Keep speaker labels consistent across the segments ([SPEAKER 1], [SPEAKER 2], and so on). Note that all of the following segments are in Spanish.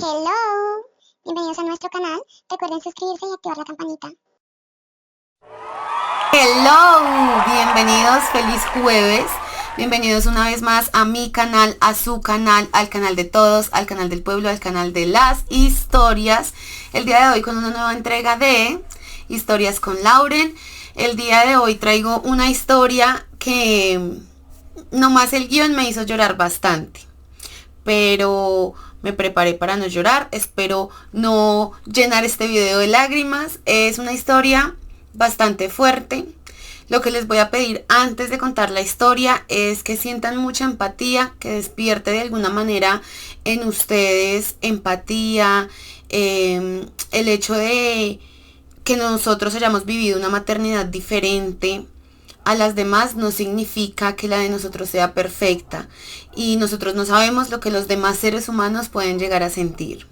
[SPEAKER 1] Hello, bienvenidos a nuestro canal. Recuerden suscribirse y activar la campanita.
[SPEAKER 2] Hello, bienvenidos, feliz jueves. Bienvenidos una vez más a mi canal, a su canal, al canal de todos, al canal del pueblo, al canal de las historias. El día de hoy con una nueva entrega de Historias con Lauren. El día de hoy traigo una historia que nomás el guión me hizo llorar bastante, pero me preparé para no llorar. Espero no llenar este video de lágrimas. Es una historia bastante fuerte. Lo que les voy a pedir antes de contar la historia es que sientan mucha empatía, que despierte de alguna manera en ustedes empatía, el hecho de que nosotros hayamos vivido una maternidad diferente a las demás no significa que la de nosotros sea perfecta, y nosotros no sabemos lo que los demás seres humanos pueden llegar a sentir.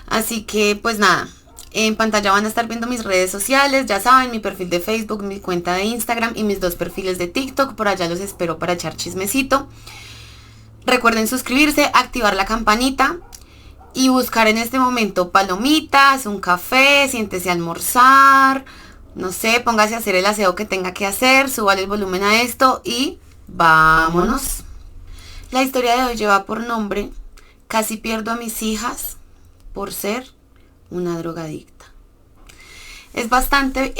[SPEAKER 2] Así que pues nada, en pantalla van a estar viendo mis redes sociales, ya saben, mi perfil de Facebook, mi cuenta de Instagram y mis 2 perfiles de TikTok. Por allá los espero para echar chismecito. Recuerden suscribirse, activar la campanita y buscar en este momento palomitas, un café, siéntese a almorzar, no sé, póngase a hacer el aseo que tenga que hacer, súbale el volumen a esto y vámonos. La historia de hoy lleva por nombre Casi pierdo a mis hijas por ser una drogadicta. Es bastante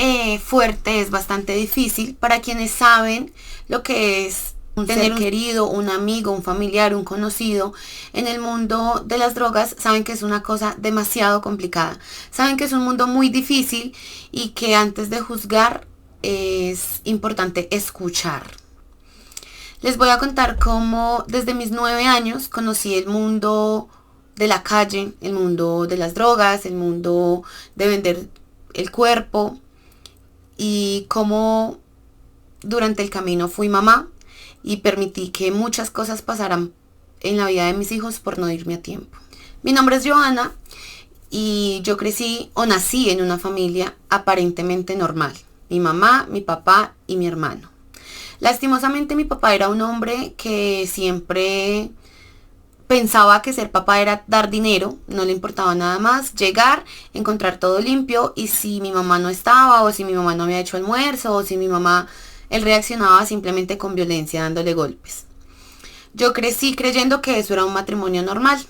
[SPEAKER 2] fuerte, es bastante difícil para quienes saben lo que es tener un querido, un amigo, un familiar, un conocido en el mundo de las drogas. Saben que es una cosa demasiado complicada, saben que es un mundo muy difícil y que antes de juzgar es importante escuchar. Les voy a contar cómo desde mis 9 años conocí el mundo de la calle, el mundo de las drogas, el mundo de vender el cuerpo, y cómo durante el camino fui mamá y permití que muchas cosas pasaran en la vida de mis hijos por no irme a tiempo. Mi nombre es Johanna y yo crecí o nací en una familia aparentemente normal. Mi mamá, mi papá y mi hermano. Lastimosamente mi papá era un hombre que siempre pensaba que ser papá era dar dinero, no le importaba nada más, llegar, encontrar todo limpio, y si mi mamá no estaba, o si mi mamá no había hecho almuerzo, o si mi mamá, él reaccionaba simplemente con violencia, dándole golpes. Yo crecí creyendo que eso era un matrimonio normal.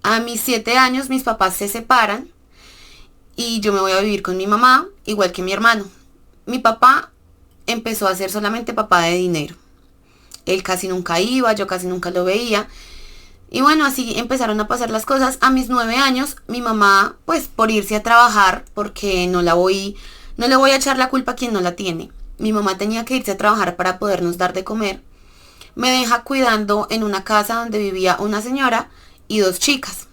[SPEAKER 2] A mis 7 años mis papás se separan y yo me voy a vivir con mi mamá, igual que mi hermano. Mi papá empezó a ser solamente papá de dinero. Él casi nunca iba, yo casi nunca lo veía. Y bueno, así empezaron a pasar las cosas. A mis 9 años, mi mamá, pues por irse a trabajar, porque no le voy a echar la culpa a quien no la tiene. Mi mamá tenía que irse a trabajar para podernos dar de comer. Me deja cuidando en una casa donde vivía una señora y 2 chicas.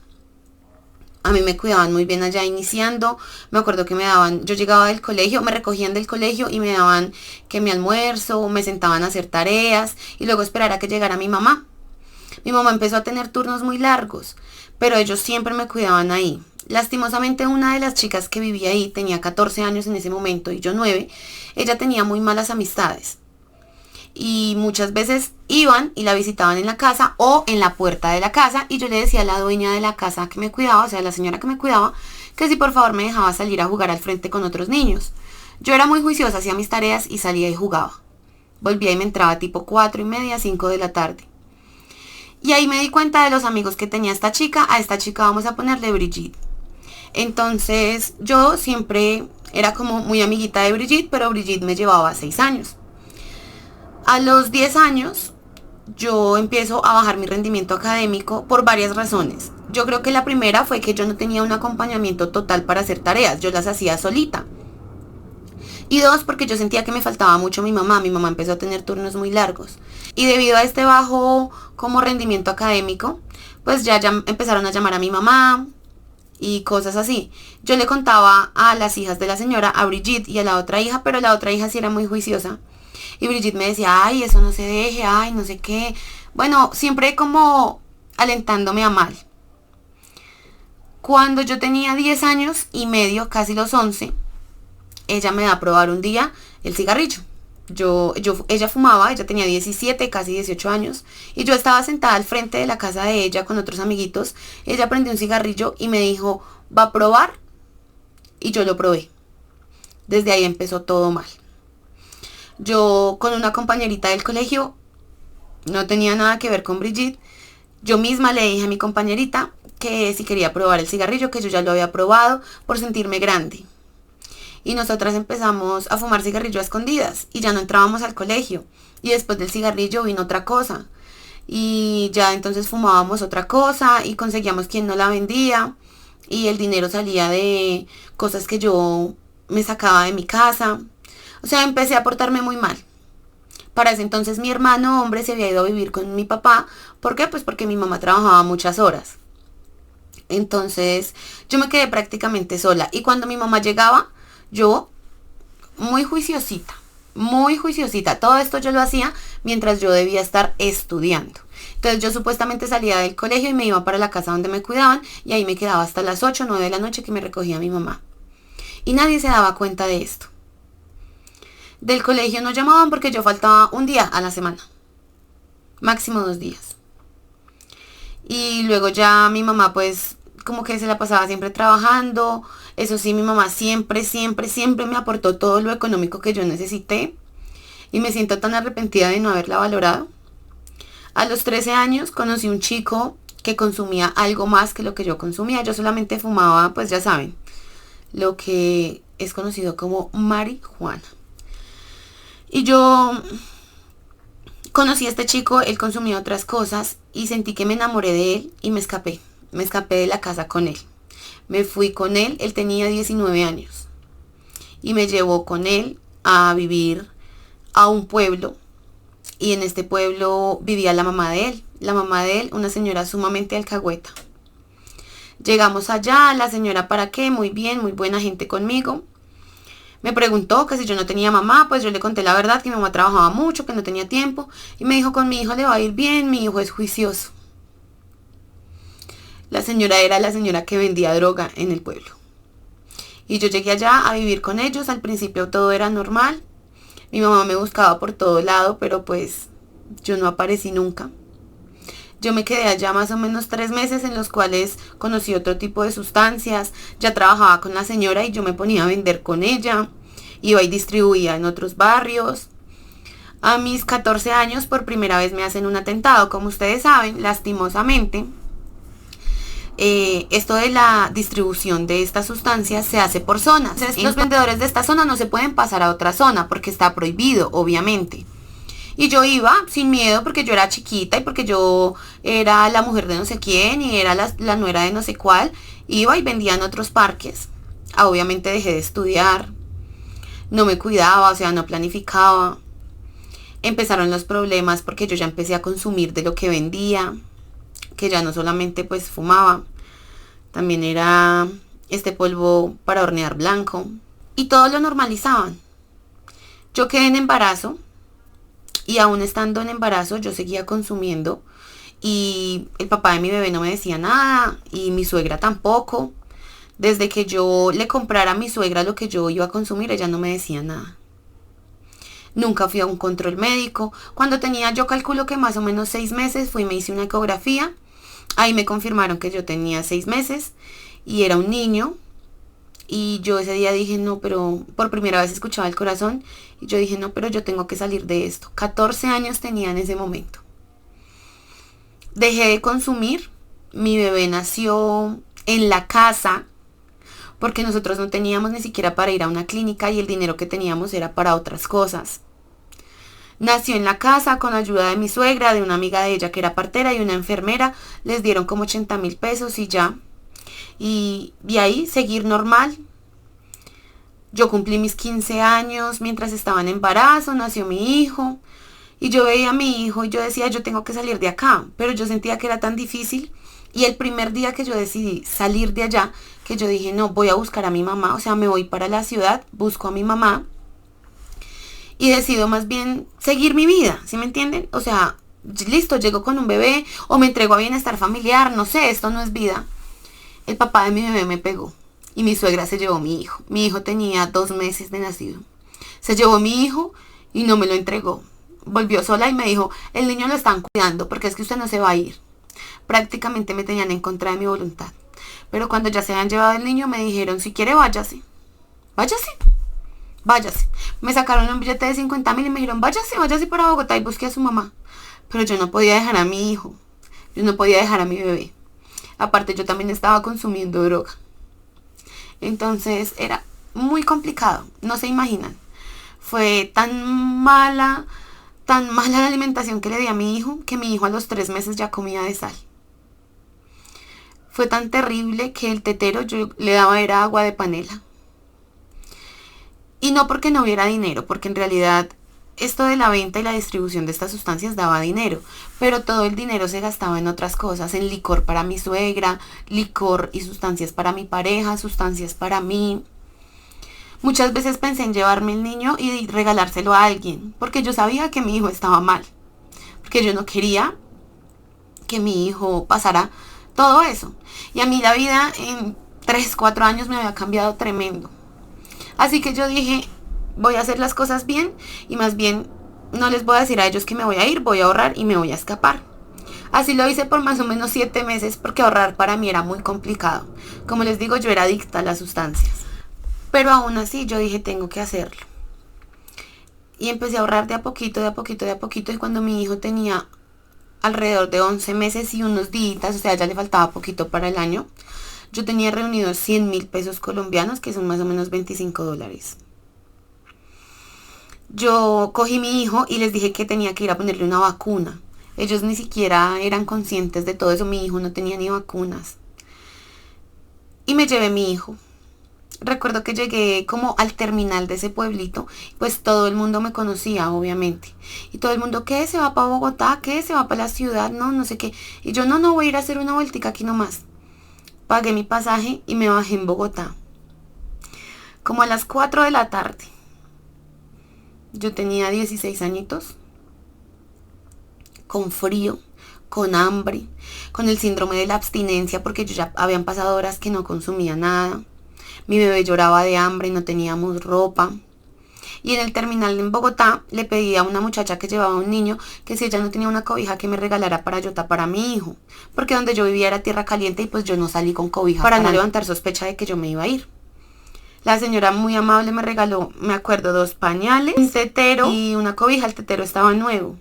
[SPEAKER 2] A mí me cuidaban muy bien allá iniciando. Me acuerdo que yo llegaba del colegio, me recogían del colegio y me daban que mi almuerzo, me sentaban a hacer tareas y luego esperar a que llegara mi mamá. Mi mamá empezó a tener turnos muy largos, pero ellos siempre me cuidaban ahí. Lastimosamente una de las chicas que vivía ahí tenía 14 años en ese momento y yo 9. Ella tenía muy malas amistades y muchas veces iban y la visitaban en la casa o en la puerta de la casa, y yo le decía a la dueña de la casa que me cuidaba, o sea, la señora que me cuidaba, que si por favor me dejaba salir a jugar al frente con otros niños. Yo era muy juiciosa, hacía mis tareas y salía y jugaba. Volvía y me entraba tipo 4:30, 5 de la tarde. Y ahí me di cuenta de los amigos que tenía esta chica. A esta chica vamos a ponerle Brigitte. Entonces yo siempre era como muy amiguita de Brigitte, pero Brigitte me llevaba 6 años. A los 10 años yo empiezo a bajar mi rendimiento académico por varias razones. Yo creo que la primera fue que yo no tenía un acompañamiento total para hacer tareas, yo las hacía solita. Y 2, porque yo sentía que me faltaba mucho mi mamá. Mi mamá empezó a tener turnos muy largos. Y debido a este bajo como rendimiento académico, pues ya empezaron a llamar a mi mamá y cosas así. Yo le contaba a las hijas de la señora, a Brigitte y a la otra hija, pero la otra hija sí era muy juiciosa. Y Brigitte me decía, ay, eso no se deje, ay, no sé qué. Bueno, siempre como alentándome a mal. Cuando yo tenía 10 años y medio, casi los 11, ella me da a probar un día el cigarrillo. Ella fumaba, ella tenía 17, casi 18 años, y yo estaba sentada al frente de la casa de ella con otros amiguitos. Ella prendió un cigarrillo y me dijo, ¿va a probar? Y yo lo probé. Desde ahí empezó todo mal. Yo con una compañerita del colegio, no tenía nada que ver con Brigitte, yo misma le dije a mi compañerita que si quería probar el cigarrillo, que yo ya lo había probado por sentirme grande. Y nosotras empezamos a fumar cigarrillo a escondidas y ya no entrábamos al colegio. Y después del cigarrillo vino otra cosa. Y ya entonces fumábamos otra cosa y conseguíamos quien no la vendía. Y el dinero salía de cosas que yo me sacaba de mi casa. O sea, empecé a portarme muy mal. Para ese entonces mi hermano hombre se había ido a vivir con mi papá. ¿Por qué? Pues porque mi mamá trabajaba muchas horas. Entonces yo me quedé prácticamente sola. Y cuando mi mamá llegaba, yo, muy juiciosita, todo esto yo lo hacía mientras yo debía estar estudiando. Entonces yo supuestamente salía del colegio y me iba para la casa donde me cuidaban y ahí me quedaba hasta las 8 o 9 de la noche que me recogía mi mamá. Y nadie se daba cuenta de esto. Del colegio no llamaban porque yo faltaba un día a la semana, máximo 2 días. Y luego ya mi mamá pues como que se la pasaba siempre trabajando. Eso sí, mi mamá siempre me aportó todo lo económico que yo necesité. Y me siento tan arrepentida de no haberla valorado. A los 13 años conocí un chico que consumía algo más que lo que yo consumía. Yo solamente fumaba, pues ya saben, lo que es conocido como marihuana. Y yo conocí a este chico, él consumía otras cosas y sentí que me enamoré de él y me escapé. Me escapé de la casa con él. Me fui con él, él tenía 19 años. Y me llevó con él a vivir a un pueblo. Y en este pueblo vivía la mamá de él. La mamá de él, una señora sumamente alcahueta. Llegamos allá, la señora para qué, muy bien, muy buena gente conmigo. Me preguntó que si yo no tenía mamá, pues yo le conté la verdad, que mi mamá trabajaba mucho, que no tenía tiempo. Y me dijo, con mi hijo le va a ir bien, mi hijo es juicioso. La señora era la señora que vendía droga en el pueblo. Y yo llegué allá a vivir con ellos. Al principio todo era normal. Mi mamá me buscaba por todo lado, pero pues yo no aparecí nunca. Yo me quedé allá más o menos 3 meses en los cuales conocí otro tipo de sustancias. Ya trabajaba con la señora y yo me ponía a vender con ella. Iba y distribuía en otros barrios. A mis 14 años por primera vez me hacen un atentado. Como ustedes saben, lastimosamente, esto de la distribución de estas sustancias se hace por zonas. Entonces, los vendedores de esta zona no se pueden pasar a otra zona porque está prohibido, obviamente. Y yo iba sin miedo porque yo era chiquita y porque yo era la mujer de no sé quién y era la nuera de no sé cuál. Iba y vendía en otros parques. Obviamente dejé de estudiar. No me cuidaba, o sea, no planificaba. Empezaron los problemas porque yo ya empecé a consumir de lo que vendía. Que ya no solamente pues fumaba, también era este polvo para hornear blanco. Y todo lo normalizaban. Yo quedé en embarazo. Y aún estando en embarazo yo seguía consumiendo. Y el papá de mi bebé no me decía nada. Y mi suegra tampoco. Desde que yo le comprara a mi suegra lo que yo iba a consumir, ella no me decía nada. Nunca fui a un control médico. Cuando tenía, yo calculo que más o menos 6 meses, fui y me hice una ecografía. Ahí me confirmaron que yo tenía 6 meses y era un niño. Y yo ese día dije, no, pero por primera vez escuchaba el corazón. Y yo dije, no, pero yo tengo que salir de esto. 14 años tenía en ese momento. Dejé de consumir. Mi bebé nació en la casa porque nosotros no teníamos ni siquiera para ir a una clínica y el dinero que teníamos era para otras cosas. Nació en la casa con ayuda de mi suegra, de una amiga de ella que era partera y una enfermera. Les dieron como 80,000 pesos y ya. Y ahí seguir normal. Yo cumplí mis 15 años mientras estaba en embarazo, nació mi hijo. Y yo veía a mi hijo y yo decía, yo tengo que salir de acá. Pero yo sentía que era tan difícil. Y el primer día que yo decidí salir de allá, que yo dije, no, voy a buscar a mi mamá. O sea, me voy para la ciudad, busco a mi mamá. Y decido más bien seguir mi vida, ¿sí me entienden? O sea, listo, llego con un bebé o me entrego a bienestar familiar, no sé, esto no es vida. El papá de mi bebé me pegó y mi suegra se llevó mi hijo. Mi hijo tenía 2 meses de nacido. Se llevó mi hijo y no me lo entregó. Volvió sola y me dijo, el niño lo están cuidando porque es que usted no se va a ir. Prácticamente me tenían en contra de mi voluntad. Pero cuando ya se habían llevado el niño me dijeron, si quiere váyase. Váyase. Váyase. Me sacaron un billete de 50.000 y me dijeron, váyase para Bogotá y busque a su mamá. Pero yo no podía dejar a mi hijo. Yo no podía dejar a mi bebé. Aparte yo también estaba consumiendo droga. Entonces era muy complicado. No se imaginan. Fue tan mala la alimentación que le di a mi hijo, que mi hijo a los 3 meses ya comía de sal. Fue tan terrible que el tetero yo le daba era agua de panela. Y no porque no hubiera dinero, porque en realidad esto de la venta y la distribución de estas sustancias daba dinero, pero todo el dinero se gastaba en otras cosas, en licor para mi suegra, licor y sustancias para mi pareja, sustancias para mí. Muchas veces pensé en llevarme el niño y regalárselo a alguien, porque yo sabía que mi hijo estaba mal, porque yo no quería que mi hijo pasara todo eso. Y a mí la vida en 3, 4 años me había cambiado tremendo. Así que yo dije, voy a hacer las cosas bien y más bien no les voy a decir a ellos que me voy a ir, voy a ahorrar y me voy a escapar. Así lo hice por más o menos 7 meses porque ahorrar para mí era muy complicado. Como les digo, yo era adicta a las sustancias. Pero aún así yo dije, tengo que hacerlo. Y empecé a ahorrar de a poquito. Y cuando mi hijo tenía alrededor de 11 meses y unos días, o sea, ya le faltaba poquito para el año, yo tenía reunidos 100.000 pesos colombianos, que son más o menos $25. Yo cogí a mi hijo y les dije que tenía que ir a ponerle una vacuna. Ellos ni siquiera eran conscientes de todo eso. Mi hijo no tenía ni vacunas. Y me llevé a mi hijo. Recuerdo que llegué como al terminal de ese pueblito, pues todo el mundo me conocía, obviamente. Y todo el mundo, ¿qué? ¿Se va para Bogotá? ¿Qué? ¿Se va para la ciudad? No sé qué. Y yo, no, voy a ir a hacer una vueltica aquí nomás. Pagué mi pasaje y me bajé en Bogotá. Como a las 4 de la tarde. Yo tenía 16 añitos. Con frío, con hambre, con el síndrome de la abstinencia, porque yo ya habían pasado horas que no consumía nada. Mi bebé lloraba de hambre y no teníamos ropa. Y en el terminal en Bogotá le pedí a una muchacha que llevaba un niño que si ella no tenía una cobija que me regalara para yo tapar a mi hijo. Porque donde yo vivía era tierra caliente y pues yo no salí con cobija para no levantar sospecha de que yo me iba a ir. La señora muy amable me regaló, me acuerdo, 2 pañales, un tetero y una cobija. El tetero estaba nuevo.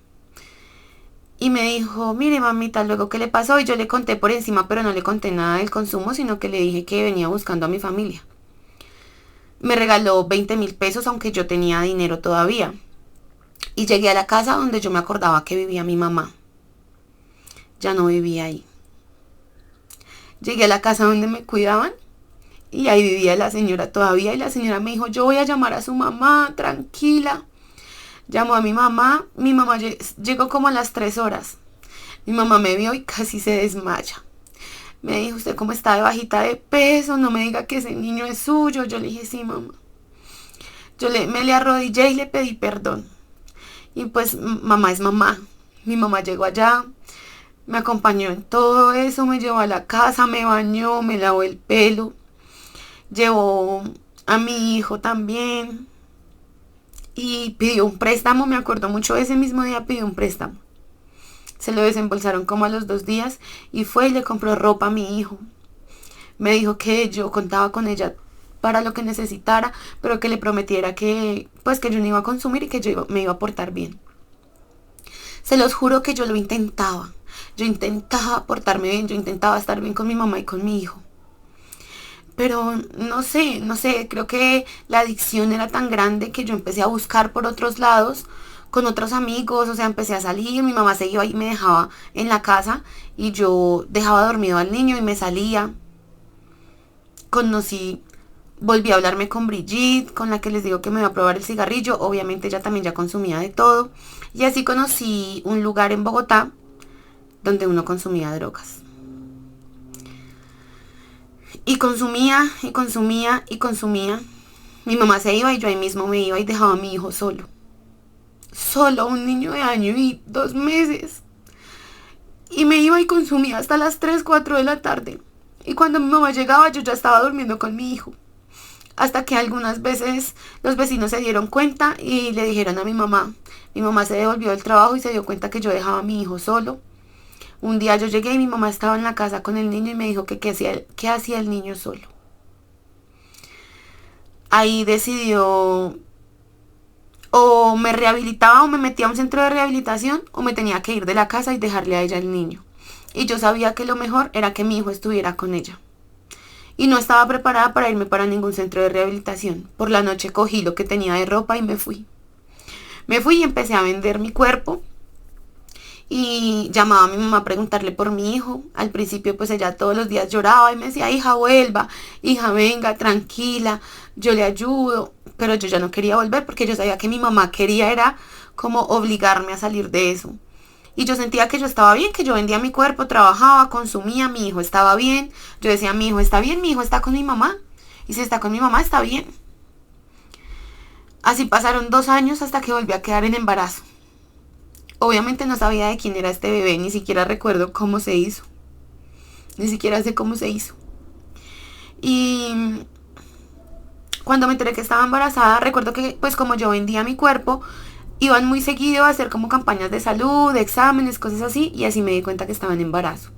[SPEAKER 2] Y me dijo, mire mamita, luego qué le pasó. Y yo le conté por encima, pero no le conté nada del consumo, sino que le dije que venía buscando a mi familia. Me regaló 20.000 pesos, aunque yo tenía dinero todavía. Y llegué a la casa donde yo me acordaba que vivía mi mamá. Ya no vivía ahí. Llegué a la casa donde me cuidaban y ahí vivía la señora todavía. Y la señora me dijo, yo voy a llamar a su mamá, tranquila. Llamó a mi mamá llegó como a las 3 horas. Mi mamá me vio y casi se desmaya. Me dijo, ¿usted cómo está de bajita de peso? No me diga que ese niño es suyo. Yo le dije, sí, mamá. Me le arrodillé y le pedí perdón. Y pues mamá es mamá. Mi mamá llegó allá, me acompañó en todo eso, me llevó a la casa, me bañó, me lavó el pelo. Llevó a mi hijo también. Y pidió un préstamo, me acuerdo mucho, ese mismo día pidió un préstamo. Se lo desembolsaron como a los 2 días y fue y le compró ropa a mi hijo. Me dijo que yo contaba con ella para lo que necesitara, pero que le prometiera que yo no iba a consumir y que yo me iba a portar bien. Se los juro que yo lo intentaba. Yo intentaba portarme bien, yo intentaba estar bien con mi mamá y con mi hijo. Pero no sé, creo que la adicción era tan grande que yo empecé a buscar por otros lados, con otros amigos, o sea, empecé a salir, mi mamá se iba y me dejaba en la casa y yo dejaba dormido al niño y me salía. Volví a hablarme con Brigitte, con la que les digo que me iba a probar el cigarrillo, obviamente ella también ya consumía de todo, y así conocí un lugar en Bogotá donde uno consumía drogas. Y consumía. Mi mamá se iba y yo ahí mismo me iba y dejaba a mi hijo solo. Solo, un niño de 1 año y 2 meses. Y me iba y consumía hasta las 3, 4 de la tarde. Y cuando mi mamá llegaba yo ya estaba durmiendo con mi hijo. Hasta que algunas veces los vecinos se dieron cuenta y le dijeron a mi mamá. Mi mamá se devolvió del trabajo y se dio cuenta que yo dejaba a mi hijo solo. Un día yo llegué y mi mamá estaba en la casa con el niño y me dijo que qué hacía el niño solo. Ahí decidió, o me rehabilitaba o me metía a un centro de rehabilitación, o me tenía que ir de la casa y dejarle a ella el niño. Y yo sabía que lo mejor era que mi hijo estuviera con ella. Y no estaba preparada para irme para ningún centro de rehabilitación. Por la noche cogí lo que tenía de ropa y me fui. Me fui y empecé a vender mi cuerpo. Y llamaba a mi mamá a preguntarle por mi hijo. Al principio pues ella todos los días lloraba y me decía, hija vuelva, hija venga, tranquila, yo le ayudo. Pero yo ya no quería volver porque yo sabía que mi mamá quería era como obligarme a salir de eso. Y yo sentía que yo estaba bien, que yo vendía mi cuerpo, trabajaba, consumía, mi hijo estaba bien. Yo decía, mi hijo está bien, mi hijo está con mi mamá. Y si está con mi mamá, está bien. Así pasaron 2 años hasta que volví a quedar en embarazo. Obviamente no sabía de quién era este bebé, ni siquiera recuerdo cómo se hizo. Ni siquiera sé cómo se hizo. Y cuando me enteré que estaba embarazada, recuerdo que pues como yo vendía mi cuerpo, iban muy seguido a hacer como campañas de salud, de exámenes, cosas así, y así me di cuenta que estaba en embarazo.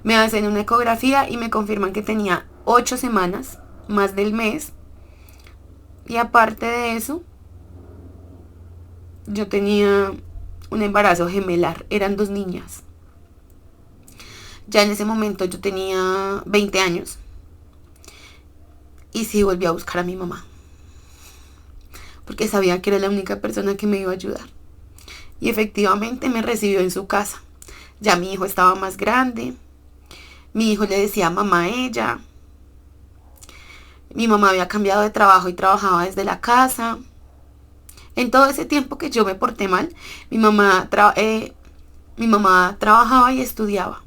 [SPEAKER 2] Me hacen una ecografía y me confirman que tenía 8 semanas, más del mes. Y aparte de eso, yo tenía un embarazo gemelar, eran 2 niñas. Ya en ese momento yo tenía 20 años. Y sí volví a buscar a mi mamá. Porque sabía que era la única persona que me iba a ayudar. Y efectivamente me recibió en su casa. Ya mi hijo estaba más grande. Mi hijo le decía mamá a ella. Mi mamá había cambiado de trabajo y trabajaba desde la casa. En todo ese tiempo que yo me porté mal, mi mamá trabajaba y estudiaba.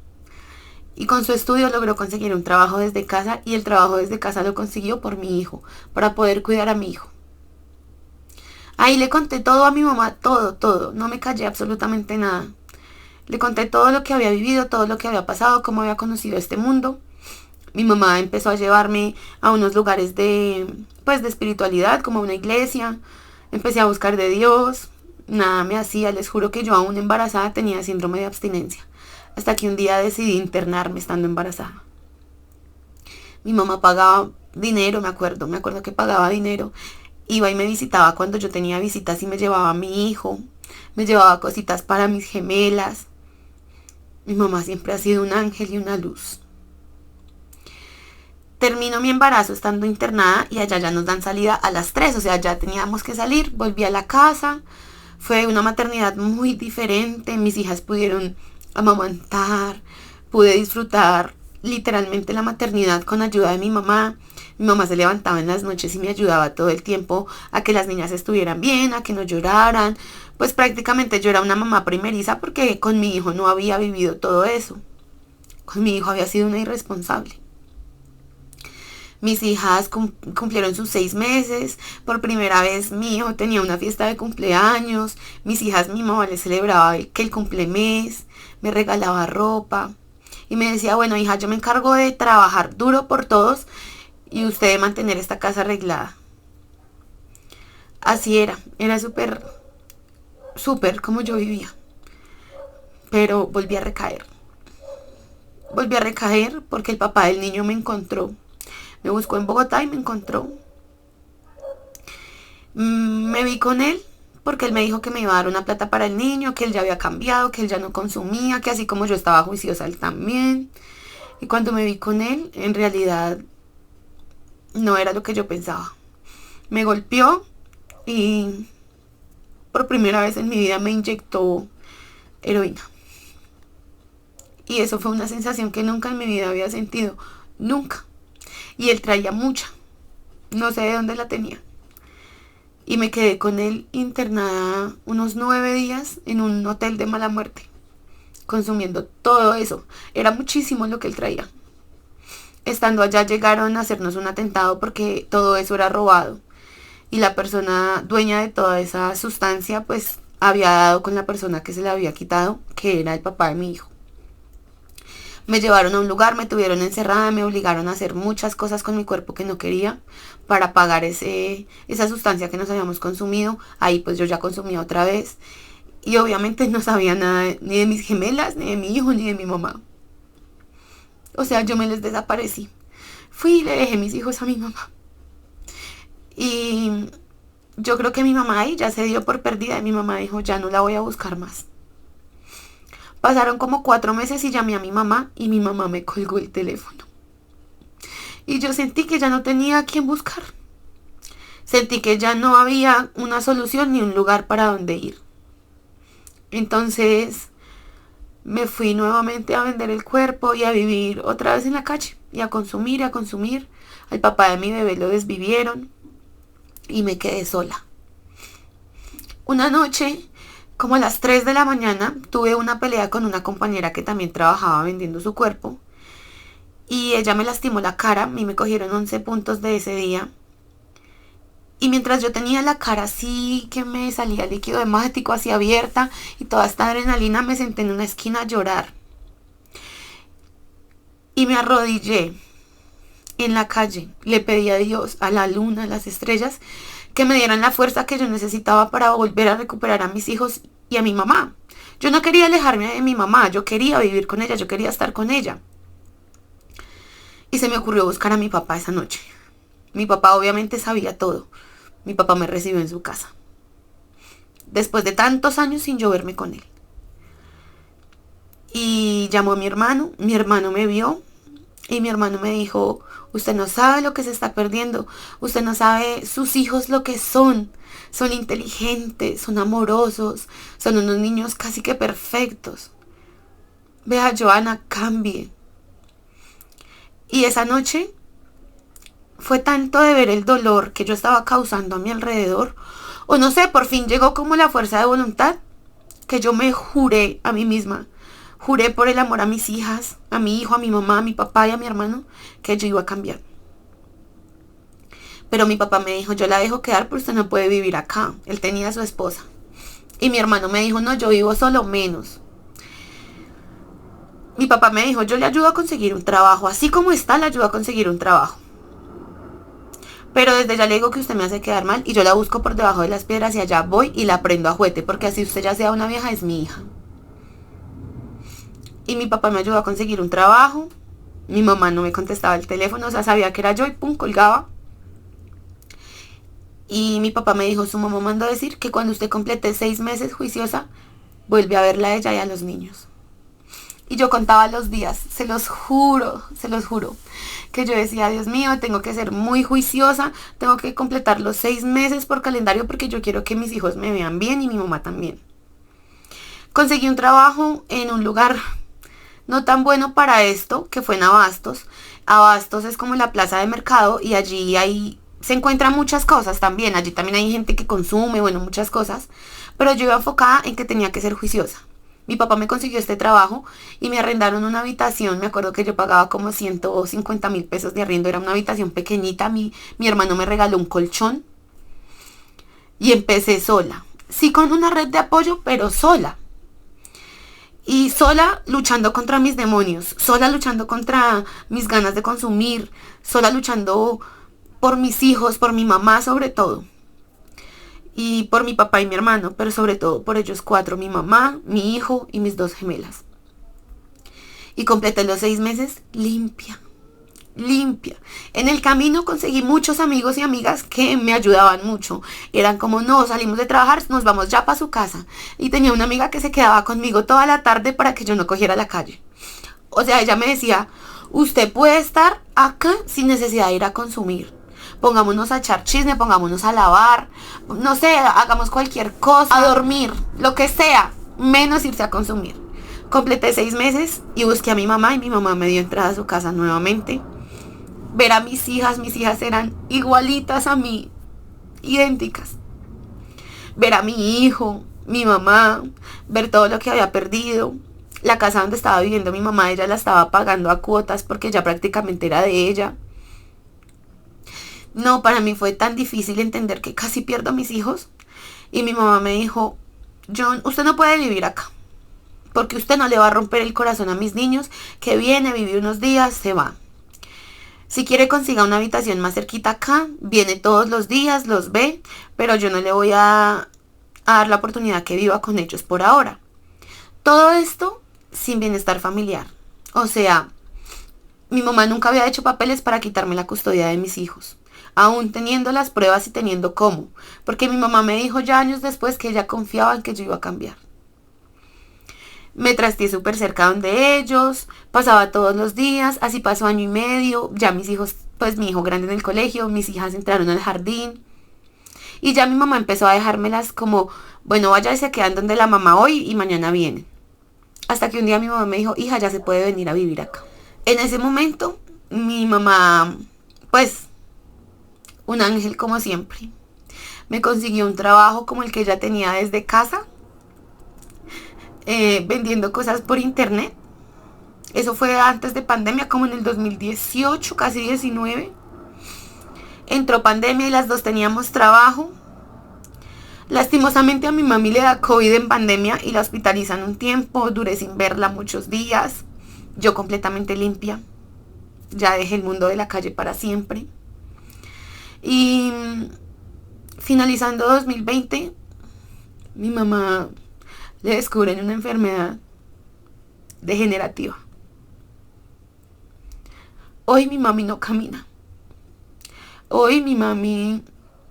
[SPEAKER 2] Y con su estudio logró conseguir un trabajo desde casa y el trabajo desde casa lo consiguió por mi hijo, para poder cuidar a mi hijo. Ahí le conté todo a mi mamá, todo, no me callé absolutamente nada. Le conté todo lo que había vivido, todo lo que había pasado, cómo había conocido este mundo. Mi mamá empezó a llevarme a unos lugares pues de espiritualidad, como a una iglesia. Empecé a buscar de Dios, nada me hacía, les juro que yo aún embarazada tenía síndrome de abstinencia. Hasta que un día decidí internarme estando embarazada. Mi mamá pagaba dinero, me acuerdo que pagaba dinero. Iba y me visitaba cuando yo tenía visitas y me llevaba a mi hijo, me llevaba cositas para mis gemelas. Mi mamá siempre ha sido un ángel y una luz. Termino mi embarazo estando internada y allá ya nos dan salida a las 3, o sea, ya teníamos que salir, volví a la casa. Fue una maternidad muy diferente, mis hijas pudieron amamantar, pude disfrutar literalmente la maternidad con ayuda de mi mamá. Mi mamá se levantaba en las noches y me ayudaba todo el tiempo a que las niñas estuvieran bien, a que no lloraran. Pues prácticamente yo era una mamá primeriza porque con mi hijo no había vivido todo eso. Con mi hijo había sido una irresponsable. Mis hijas cumplieron sus 6 meses. Por primera vez mi hijo tenía una fiesta de cumpleaños. Mis hijas, mi mamá les celebraba que el cumplemes. Me regalaba ropa. Y me decía, bueno hija, yo me encargo de trabajar duro por todos y usted de mantener esta casa arreglada. Así era súper como yo vivía. Pero volví a recaer. Volví a recaer porque el papá del niño me encontró. Me buscó en Bogotá y me encontró. Me vi con él porque él me dijo que me iba a dar una plata para el niño, que él ya había cambiado, que él ya no consumía, que así como yo estaba juiciosa, él también. Y cuando me vi con él, en realidad no era lo que yo pensaba. Me golpeó y por primera vez en mi vida me inyectó heroína. Y eso fue una sensación que nunca en mi vida había sentido. Nunca. Y él traía mucha. No sé de dónde la tenía. Y me quedé con él internada unos 9 días en un hotel de mala muerte. Consumiendo todo eso. Era muchísimo lo que él traía. Estando allá llegaron a hacernos un atentado porque todo eso era robado. Y la persona dueña de toda esa sustancia pues había dado con la persona que se la había quitado, que era el papá de mi hijo. Me llevaron a un lugar, me tuvieron encerrada, me obligaron a hacer muchas cosas con mi cuerpo que no quería para pagar esa sustancia que nos habíamos consumido. Ahí pues yo ya consumía otra vez. Y obviamente no sabía nada ni de mis gemelas, ni de mi hijo, ni de mi mamá. O sea, yo me les desaparecí. Fui y le dejé mis hijos a mi mamá. Y yo creo que mi mamá ahí ya se dio por perdida y mi mamá dijo, ya no la voy a buscar más. Pasaron como 4 meses y llamé a mi mamá y mi mamá me colgó el teléfono. Y yo sentí que ya no tenía a quién buscar. Sentí que ya no había una solución ni un lugar para donde ir. Entonces me fui nuevamente a vender el cuerpo y a vivir otra vez en la calle. Y a consumir, y a consumir. Al papá de mi bebé lo desvivieron y me quedé sola. Una noche, como a las 3 de la mañana, tuve una pelea con una compañera que también trabajaba vendiendo su cuerpo. Y ella me lastimó la cara y me cogieron 11 puntos de ese día. Y mientras yo tenía la cara así, que me salía líquido hemático, así abierta, y toda esta adrenalina, me senté en una esquina a llorar. Y me arrodillé en la calle. Le pedí a Dios, a la luna, a las estrellas, que me dieran la fuerza que yo necesitaba para volver a recuperar a mis hijos y a mi mamá. Yo no quería alejarme de mi mamá, yo quería vivir con ella, yo quería estar con ella. Y se me ocurrió buscar a mi papá esa noche. Mi papá obviamente sabía todo. Mi papá me recibió en su casa. Después de tantos años sin yo verme con él. Y llamó a mi hermano me vio y mi hermano me dijo, usted no sabe lo que se está perdiendo, usted no sabe sus hijos lo que son inteligentes, son amorosos, son unos niños casi que perfectos. Vea, Joana, cambie. Y esa noche fue tanto de ver el dolor que yo estaba causando a mi alrededor, o no sé, por fin llegó como la fuerza de voluntad, que yo me juré a mí misma, juré por el amor a mis hijas, a mi hijo, a mi mamá, a mi papá y a mi hermano, que yo iba a cambiar. Pero mi papá me dijo, yo la dejo quedar, pero usted no puede vivir acá. Él tenía a su esposa. Y mi hermano me dijo, no, yo vivo solo menos. Mi papá me dijo, yo le ayudo a conseguir un trabajo, así como está, le ayudo a conseguir un trabajo. Pero desde ya le digo que usted me hace quedar mal y yo la busco por debajo de las piedras y allá voy y la prendo a juguete, porque así usted ya sea una vieja, es mi hija. Y mi papá me ayudó a conseguir un trabajo. Mi mamá no me contestaba el teléfono, o sea, sabía que era yo y pum, colgaba. Y mi papá me dijo, su mamá mandó a decir que cuando usted complete 6 meses juiciosa, vuelve a verla a ella y a los niños. Y yo contaba los días, se los juro, que yo decía, Dios mío, tengo que ser muy juiciosa, tengo que completar los 6 meses por calendario porque yo quiero que mis hijos me vean bien y mi mamá también. Conseguí un trabajo en un lugar no tan bueno para esto, que fue en Abastos. Abastos es como la plaza de mercado y allí se encuentran muchas cosas también. Allí también hay gente que consume, bueno, muchas cosas. Pero yo iba enfocada en que tenía que ser juiciosa. Mi papá me consiguió este trabajo y me arrendaron una habitación. Me acuerdo que yo pagaba como 150,000 pesos de arriendo. Era una habitación pequeñita. Mi hermano me regaló un colchón. Y empecé sola. Sí, con una red de apoyo, pero sola. Y sola luchando contra mis demonios. Sola luchando contra mis ganas de consumir. Sola luchando por mis hijos, por mi mamá sobre todo. Y por mi papá y mi hermano, pero sobre todo por ellos 4, mi mamá, mi hijo y mis 2 gemelas. Y completé los 6 meses limpia. En el camino conseguí muchos amigos y amigas que me ayudaban mucho. Eran como, no, salimos de trabajar, nos vamos ya para su casa. Y tenía una amiga que se quedaba conmigo toda la tarde para que yo no cogiera la calle. O sea, ella me decía, usted puede estar acá sin necesidad de ir a consumir. Pongámonos a echar chisme, pongámonos a lavar, no sé, hagamos cualquier cosa, a dormir, lo que sea, menos irse a consumir. Completé 6 meses y busqué a mi mamá y mi mamá me dio entrada a su casa nuevamente. Ver a mis hijas eran igualitas a mí, idénticas. Ver a mi hijo, mi mamá, ver todo lo que había perdido. La casa donde estaba viviendo mi mamá, ella la estaba pagando a cuotas porque ya prácticamente era de ella. No, para mí fue tan difícil entender que casi pierdo a mis hijos. Y mi mamá me dijo, John, usted no puede vivir acá. porque usted no le va a romper el corazón a mis niños, que viene, vive unos días, se va. Si quiere consiga una habitación más cerquita acá, viene todos los días, los ve, pero yo no le voy a dar la oportunidad que viva con ellos por ahora. Todo esto sin bienestar familiar. O sea, mi mamá nunca había hecho papeles para quitarme la custodia de mis hijos, aún teniendo las pruebas y teniendo cómo, porque mi mamá me dijo ya años después que ella confiaba en que yo iba a cambiar. Me trasteé súper cerca donde ellos, pasaba todos los días, así pasó año y medio, ya mis hijos, pues mi hijo grande en el colegio, mis hijas entraron al jardín, y ya mi mamá empezó a dejármelas como, bueno, vaya y se quedan donde la mamá hoy y mañana vienen. Hasta que un día mi mamá me dijo, hija, ya se puede venir a vivir acá. En ese momento, mi mamá, pues, un ángel como siempre, me consiguió un trabajo como el que ella tenía desde casa, vendiendo cosas por internet. Eso fue antes de pandemia, como en el 2018, casi 19. Entró pandemia y las dos teníamos trabajo. Lastimosamente a mi mami le da COVID en pandemia y la hospitalizan un tiempo. Duré sin verla muchos días. Yo completamente limpia. Ya dejé el mundo de la calle para siempre. Y finalizando 2020, mi mamá le descubren una enfermedad degenerativa. Hoy mi mami no camina. Hoy mi mami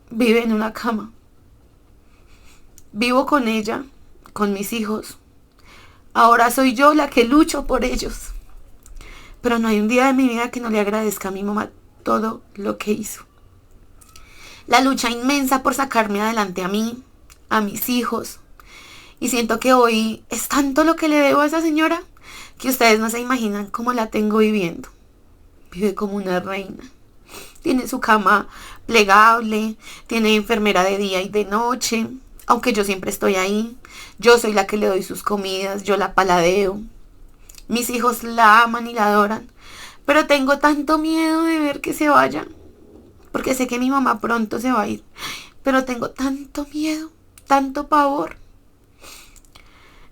[SPEAKER 2] vive en una cama. Vivo con ella, con mis hijos. Ahora soy yo la que lucho por ellos. Pero no hay un día de mi vida que no le agradezca a mi mamá todo lo que hizo. La lucha inmensa por sacarme adelante a mí, a mis hijos. Y siento que hoy es tanto lo que le debo a esa señora que ustedes no se imaginan cómo la tengo viviendo. Vive como una reina. Tiene su cama plegable, tiene enfermera de día y de noche, aunque yo siempre estoy ahí. Yo soy la que le doy sus comidas, yo la paladeo. Mis hijos la aman y la adoran, pero tengo tanto miedo de ver que se vaya, porque sé que mi mamá pronto se va a ir, pero tengo tanto miedo, tanto pavor.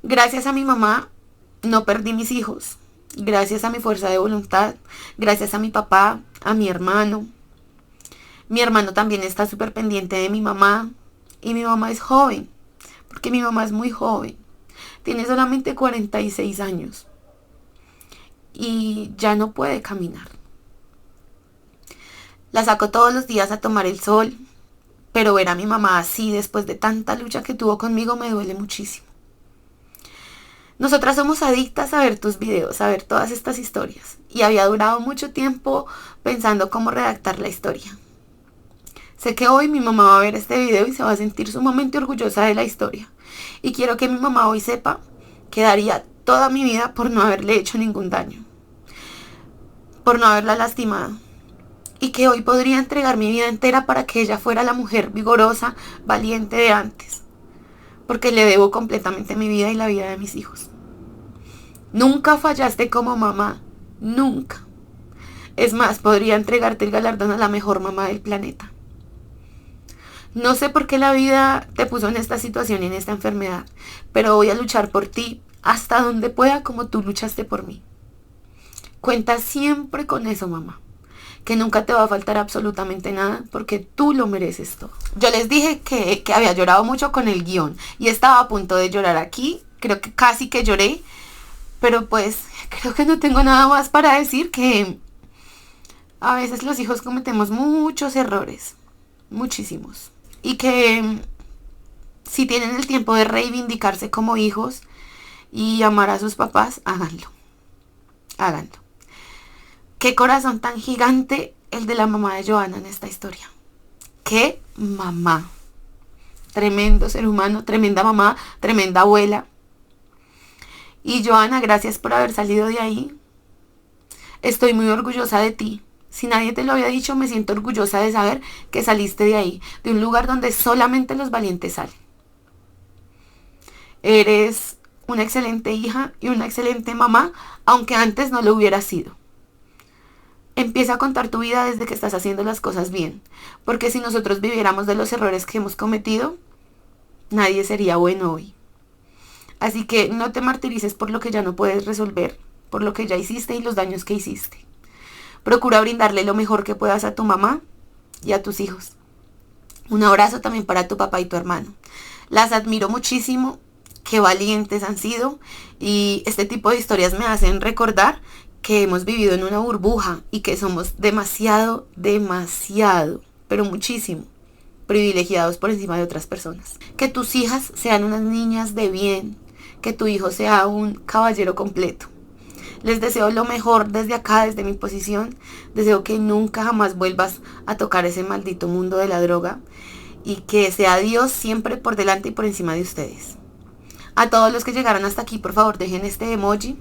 [SPEAKER 2] Gracias a mi mamá no perdí mis hijos, gracias a mi fuerza de voluntad, gracias a mi papá, a mi hermano. Mi hermano también está súper pendiente de mi mamá. Y mi mamá es joven, porque mi mamá es muy joven. Tiene solamente 46 años. Y ya no puede caminar. La saco todos los días a tomar el sol. Pero ver a mi mamá así después de tanta lucha que tuvo conmigo me duele muchísimo. Nosotras somos adictas a ver tus videos, a ver todas estas historias. Y había durado mucho tiempo pensando cómo redactar la historia. Sé que hoy mi mamá va a ver este video y se va a sentir sumamente orgullosa de la historia. Y quiero que mi mamá hoy sepa que daría toda mi vida por no haberle hecho ningún daño. Por no haberla lastimado. Y que hoy podría entregar mi vida entera para que ella fuera la mujer vigorosa, valiente de antes. Porque le debo completamente mi vida y la vida de mis hijos. Nunca fallaste como mamá. Nunca. Es más, podría entregarte el galardón a la mejor mamá del planeta. No sé por qué la vida te puso en esta situación y en esta enfermedad, pero voy a luchar por ti hasta donde pueda como tú luchaste por mí. Cuenta siempre con eso, mamá, que nunca te va a faltar absolutamente nada porque tú lo mereces todo. Yo les dije que había llorado mucho con el guión y estaba a punto de llorar aquí, creo que casi que lloré, pero pues creo que no tengo nada más para decir, que a veces los hijos cometemos muchos errores, muchísimos. Y que si tienen el tiempo de reivindicarse como hijos y amar a sus papás, háganlo. Háganlo. Qué corazón tan gigante el de la mamá de Johanna en esta historia. Qué mamá. Tremendo ser humano, tremenda mamá, tremenda abuela. Y Johanna, gracias por haber salido de ahí. Estoy muy orgullosa de ti. Si nadie te lo había dicho, me siento orgullosa de saber que saliste de ahí, de un lugar donde solamente los valientes salen. Eres una excelente hija y una excelente mamá, aunque antes no lo hubiera sido. Empieza a contar tu vida desde que estás haciendo las cosas bien, porque si nosotros viviéramos de los errores que hemos cometido, nadie sería bueno hoy. Así que no te martirices por lo que ya no puedes resolver, por lo que ya hiciste y los daños que hiciste. Procura brindarle lo mejor que puedas a tu mamá y a tus hijos. Un abrazo también para tu papá y tu hermano. Las admiro muchísimo, qué valientes han sido, y este tipo de historias me hacen recordar que hemos vivido en una burbuja y que somos demasiado, pero muchísimo privilegiados por encima de otras personas. Que tus hijas sean unas niñas de bien, que tu hijo sea un caballero completo. Les deseo lo mejor desde acá, desde mi posición. Deseo que nunca jamás vuelvas a tocar ese maldito mundo de la droga y que sea Dios siempre por delante y por encima de ustedes. A todos los que llegaron hasta aquí, por favor, dejen este emoji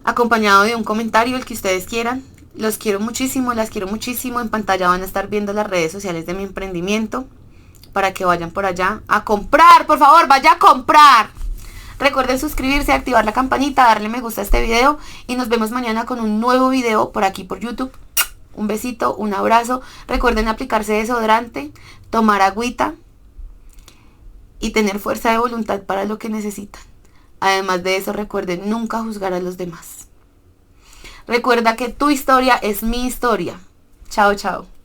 [SPEAKER 2] acompañado de un comentario, el que ustedes quieran. Los quiero muchísimo, las quiero muchísimo. En pantalla van a estar viendo las redes sociales de mi emprendimiento para que vayan por allá a comprar. Por favor, vaya a comprar. Recuerden suscribirse, activar la campanita, darle me gusta a este video y nos vemos mañana con un nuevo video por aquí por YouTube. Un besito, un abrazo. Recuerden aplicarse desodorante, tomar agüita y tener fuerza de voluntad para lo que necesitan. Además de eso, recuerden nunca juzgar a los demás. Recuerda que tu historia es mi historia. Chao, chao.